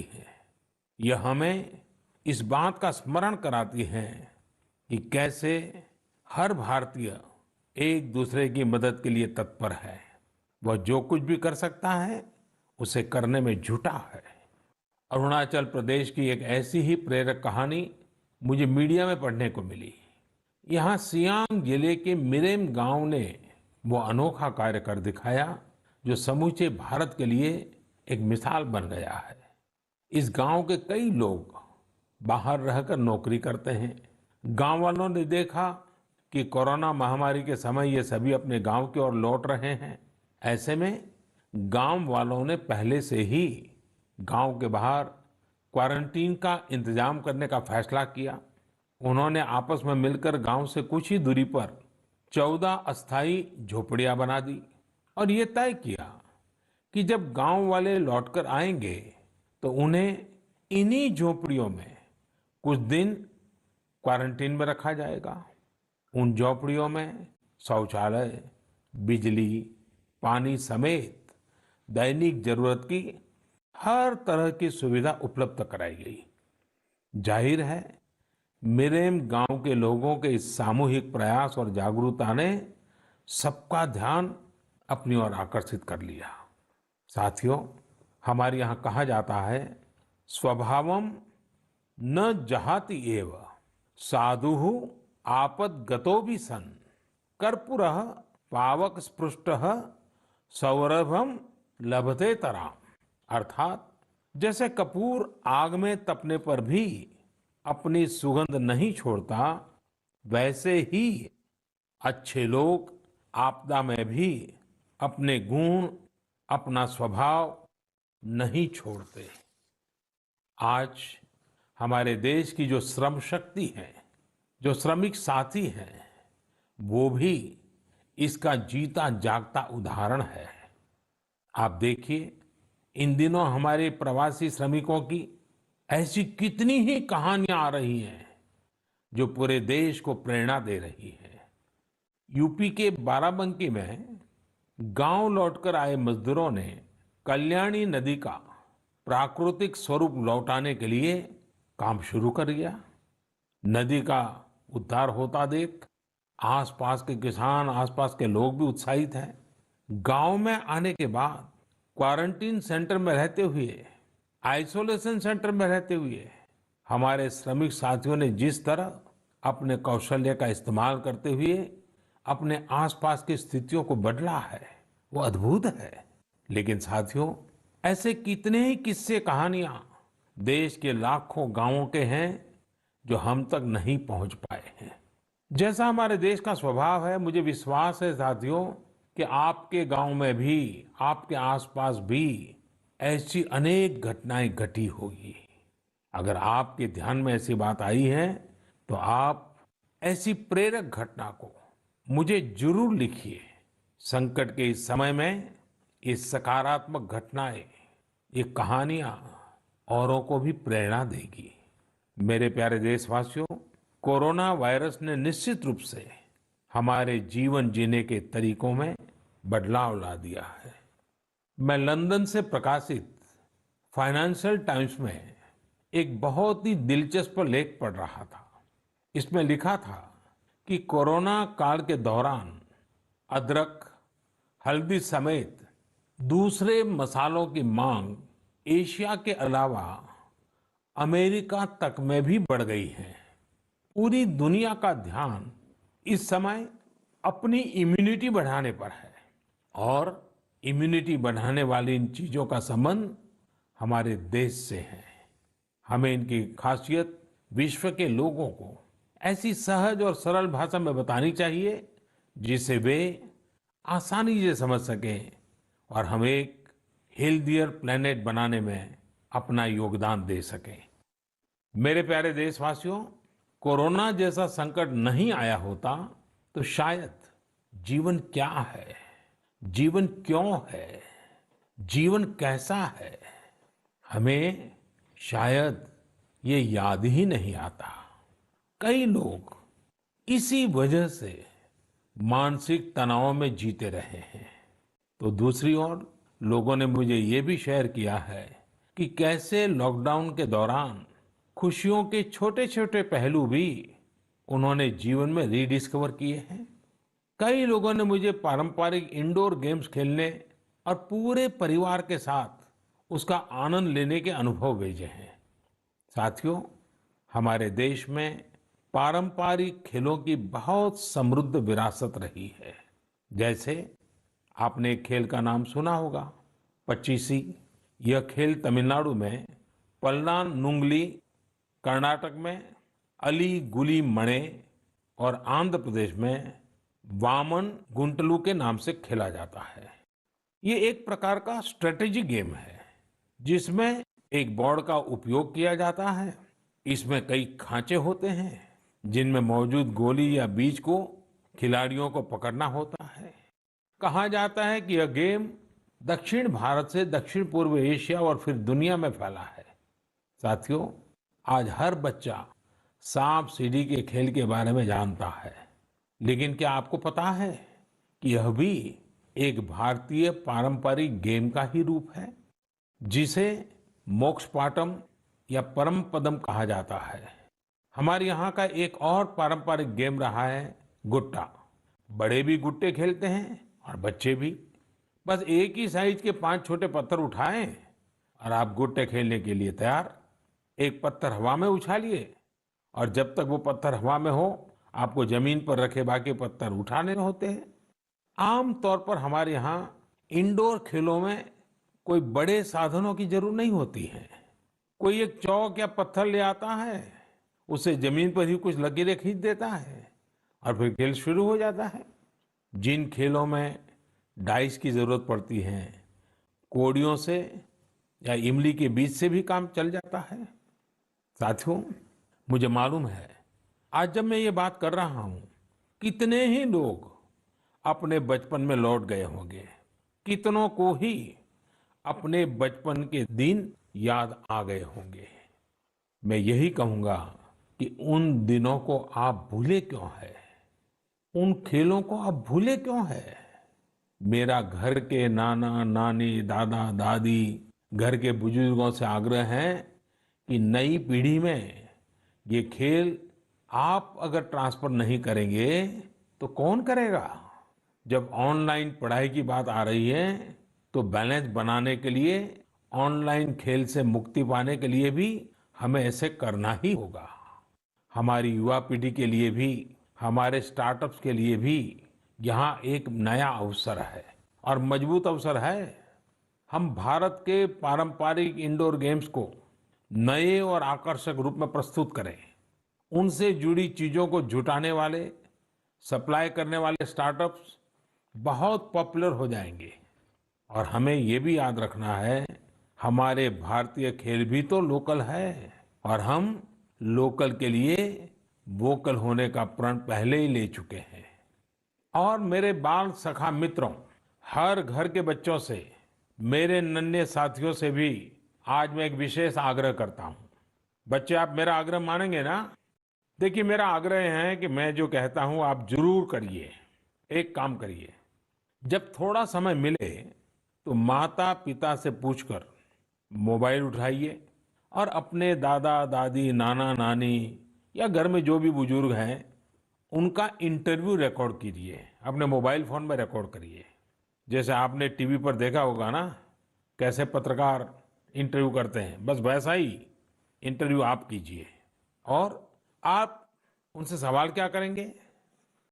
है। यह हमें इस बात का स्मरण कराती है कि कैसे हर भारतीय एक दूसरे की मदद के लिए तत्पर है। वह जो कुछ भी कर सकता है उसे करने में जुटा है। अरुणाचल प्रदेश की एक ऐसी ही प्रेरक कहानी मुझे मीडिया में पढ़ने को मिली। यहाँ सियांग जिले के मिरेम गांव ने वो अनोखा कार्य कर दिखाया जो समूचे भारत के लिए एक मिसाल बन गया है। इस गांव के कई लोग बाहर रहकर नौकरी करते हैं। गांव वालों ने देखा कि कोरोना महामारी के समय ये सभी अपने गांव की ओर लौट रहे हैं। ऐसे में गांव वालों ने पहले से ही गांव के बाहर क्वारंटीन का इंतजाम करने का फैसला किया। उन्होंने आपस में मिलकर गांव से कुछ ही दूरी पर 14 अस्थायी झोपड़ियां बना दी और ये तय किया कि जब गांव वाले लौटकर आएंगे तो उन्हें इन्हीं झोपड़ियों में कुछ दिन क्वारंटीन में रखा जाएगा। उन झोपड़ियों में शौचालय, बिजली, पानी समेत दैनिक जरूरत की हर तरह की सुविधा उपलब्ध कराई गई। जाहिर है मिरेम गांव के लोगों के इस सामूहिक प्रयास और जागरूकता ने सबका ध्यान अपनी ओर आकर्षित कर लिया। साथियों, हमारे यहाँ कहा जाता है, स्वभावम न जहाति एव साधु आपदगतो भी सन कर्पूरः पावक स्पृष्टः सौरभम लभते तराम। अर्थात जैसे कपूर आग में तपने पर भी अपनी सुगंध नहीं छोड़ता, वैसे ही अच्छे लोग आपदा में भी अपने गुण, अपना स्वभाव नहीं छोड़ते। आज हमारे देश की जो श्रम शक्ति है, जो श्रमिक साथी हैं, वो भी इसका जीता जागता उदाहरण है। आप देखिए, इन दिनों हमारे प्रवासी श्रमिकों की ऐसी कितनी ही कहानियां आ रही हैं जो पूरे देश को प्रेरणा दे रही है। यूपी के बाराबंकी में गांव लौटकर आए मजदूरों ने कल्याणी नदी का प्राकृतिक स्वरूप लौटाने के लिए काम शुरू कर दिया। नदी का उद्धार होता देख आसपास के किसान, आसपास के लोग भी उत्साहित हैं। गांव में आने के बाद क्वारंटीन सेंटर में रहते हुए, आइसोलेशन सेंटर में रहते हुए हमारे श्रमिक साथियों ने जिस तरह अपने कौशल्य का इस्तेमाल करते हुए अपने आसपास की स्थितियों को बदला है, वो अद्भुत है। लेकिन साथियों, ऐसे कितने ही किस्से, कहानियां देश के लाखों गांवों के हैं जो हम तक नहीं पहुंच पाए हैं। जैसा हमारे देश का स्वभाव है, मुझे विश्वास है साथियों कि आपके गांव में भी, आपके आसपास भी ऐसी अनेक घटनाएं घटी होगी। अगर आपके ध्यान में ऐसी बात आई है तो आप ऐसी प्रेरक घटना को मुझे जरूर लिखिए। संकट के इस समय में ये सकारात्मक घटनाएं, ये कहानियां औरों को भी प्रेरणा देगी। मेरे प्यारे देशवासियों, कोरोना वायरस ने निश्चित रूप से हमारे जीवन जीने के तरीकों में बदलाव ला दिया है। मैं लंदन से प्रकाशित फाइनेंशियल टाइम्स में एक बहुत ही दिलचस्प लेख पढ़ रहा था। इसमें लिखा था कि कोरोना काल के दौरान अदरक, हल्दी समेत दूसरे मसालों की मांग एशिया के अलावा अमेरिका तक में भी बढ़ गई है। पूरी दुनिया का ध्यान इस समय अपनी इम्यूनिटी बढ़ाने पर है और इम्यूनिटी बढ़ाने वाली इन चीजों का संबंध हमारे देश से है। हमें इनकी खासियत विश्व के लोगों को ऐसी सहज और सरल भाषा में बतानी चाहिए जिसे वे आसानी से समझ सकें और हम एक हेल्दियर प्लेनेट बनाने में अपना योगदान दे सकें। मेरे प्यारे देशवासियों, कोरोना जैसा संकट नहीं आया होता तो शायद जीवन क्या है, जीवन क्यों है, जीवन कैसा है, हमें शायद ये याद ही नहीं आता। कई लोग इसी वजह से मानसिक तनाव में जीते रहे हैं। तो दूसरी ओर लोगों ने मुझे ये भी शेयर किया है कि कैसे लॉकडाउन के दौरान खुशियों के छोटे-छोटे पहलू भी उन्होंने जीवन में रीडिस्कवर किए हैं। कई लोगों ने मुझे पारंपरिक इंडोर गेम्स खेलने और पूरे परिवार के साथ उसका आनंद लेने के अनुभव भेजे हैं। साथियों, हमारे देश में पारंपरिक खेलों की बहुत समृद्ध विरासत रही है। जैसे आपने एक खेल का नाम सुना होगा, पचीसी। यह खेल तमिलनाडु में पल्लान्गुली, कर्नाटक में अली गुली मणे और आंध्र प्रदेश में वामन गुंटलू के नाम से खेला जाता है। ये एक प्रकार का स्ट्रेटेजी गेम है जिसमें एक बोर्ड का उपयोग किया जाता है। इसमें कई खांचे होते हैं जिनमें मौजूद गोली या बीज को खिलाड़ियों को पकड़ना होता है। कहा जाता है कि यह गेम दक्षिण भारत से दक्षिण पूर्व एशिया और फिर दुनिया में फैला है। साथियों, आज हर बच्चा सांप सीढ़ी के खेल के बारे में जानता है, लेकिन क्या आपको पता है कि यह भी एक भारतीय पारंपरिक गेम का ही रूप है जिसे मोक्ष पाटम या परम पदम कहा जाता है। हमारे यहाँ का एक और पारंपरिक गेम रहा है गुट्टा। बड़े भी गुट्टे खेलते हैं और बच्चे भी। बस एक ही साइज के 5 छोटे पत्थर उठाएं और आप गुट्टे खेलने के लिए तैयार। एक पत्थर हवा में उछालिए और जब तक वो पत्थर हवा में हो आपको जमीन पर रखे बाकी पत्थर उठाने होते हैं। आम तौर पर हमारे यहाँ इंडोर खेलों में कोई बड़े साधनों की जरूरत नहीं होती है। कोई एक चौक या पत्थर ले आता है, उसे जमीन पर ही कुछ लकीरें खींच देता है और फिर खेल शुरू हो जाता है। जिन खेलों में डाइस की जरूरत पड़ती है, कौड़ियों से या इमली के बीज से भी काम चल जाता है। साथियों, मुझे मालूम है आज जब मैं ये बात कर रहा हूं, कितने ही लोग अपने बचपन में लौट गए होंगे। कितनों को ही अपने बचपन के दिन याद आ गए होंगे। मैं यही कहूंगा कि उन दिनों को आप भूले क्यों है? उन खेलों को आप भूले क्यों है? मेरा घर के नाना नानी, दादा दादी, घर के बुजुर्गों से आग्रह है कि नई पीढ़ी में ये खेल आप अगर ट्रांसफर नहीं करेंगे तो कौन करेगा? जब ऑनलाइन पढ़ाई की बात आ रही है तो बैलेंस बनाने के लिए, ऑनलाइन खेल से मुक्ति पाने के लिए भी हमें ऐसे करना ही होगा। हमारी युवा पीढ़ी के लिए भी, हमारे स्टार्टअप्स के लिए भी यहाँ एक नया अवसर है और मजबूत अवसर है। हम भारत के पारंपरिक इंडोर गेम्स को नए और आकर्षक रूप में प्रस्तुत करें। उनसे जुड़ी चीजों को जुटाने वाले, सप्लाई करने वाले स्टार्टअप्स बहुत पॉपुलर हो जाएंगे। और हमें ये भी याद रखना है, हमारे भारतीय खेल भी तो लोकल है और हम लोकल के लिए वोकल होने का प्रण पहले ही ले चुके हैं। और मेरे बाल सखा मित्रों, हर घर के बच्चों से, मेरे नन्हे साथियों से भी आज मैं एक विशेष आग्रह करता हूं। बच्चे, आप मेरा आग्रह मानेंगे ना? देखिए, मेरा आग्रह है कि मैं जो कहता हूं आप जरूर करिए। एक काम करिए, जब थोड़ा समय मिले तो माता पिता से पूछकर मोबाइल उठाइए और अपने दादा दादी, नाना नानी या घर में जो भी बुजुर्ग हैं उनका इंटरव्यू रिकॉर्ड कीजिए। अपने मोबाइल फोन में रिकॉर्ड करिए। जैसे आपने टीवी पर देखा होगा ना, कैसे पत्रकार इंटरव्यू करते हैं, बस वैसा ही इंटरव्यू आप कीजिए। और आप उनसे सवाल क्या करेंगे?